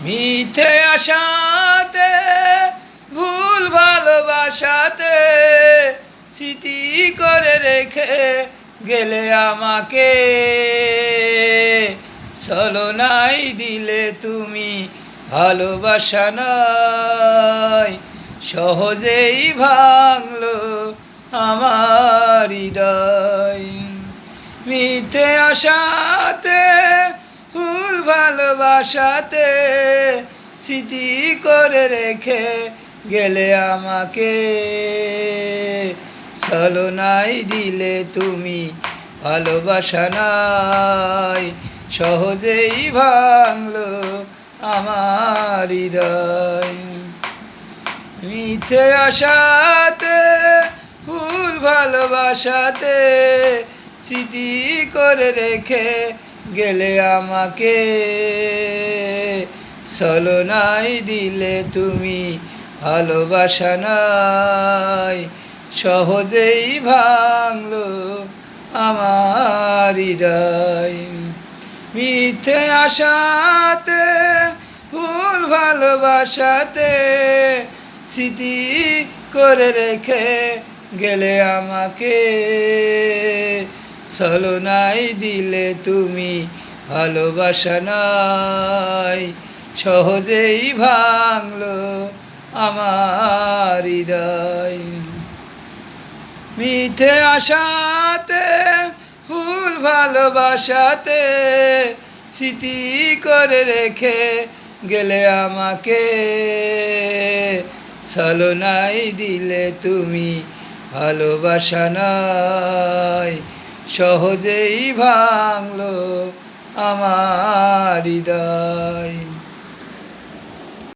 মিথ্যে আশাতে ভুল ভালোবাসাতে স্মৃতি করে রেখে গেলে আমাকে, ছলনায় দিলে তুমি ভালোবাসা নয়, সহজেই ভাঙলো আমার হৃদয়। মিথ্যে আশাতে ভুল ভালোবাসাতে স্মৃতি করে রেখে গেলে আমাকে, ছলনায় দিলে তুমি ভালোবাসা নাই, সহজেই ভাঙলো আমার হৃদয়। মিথ্যে আশাতে ভুল ভালোবাসাতে স্মৃতি করে রেখে গেলে আমাকে, ছলনায় দিলে তুমি ভালোবাসা নাই, সহজেই ভাঙলো আমার হৃদয়। মিথ্যে আশাতে ভুল ভালোবাসাতে স্মৃতি করে রেখে গেলে আমাকে, ছলনায় দিলে তুমি ভালোবাসা নাই, সহজেই ভাঙলো আমার হৃদয়। মিথ্যে আশাতে ভুল ভালোবাসাতে স্মৃতি করে রেখে গেলে আমাকে, ছলনায় দিলে তুমি ভালোবাসা নাই, সহজেই ভাঙলো আমার হৃদয়।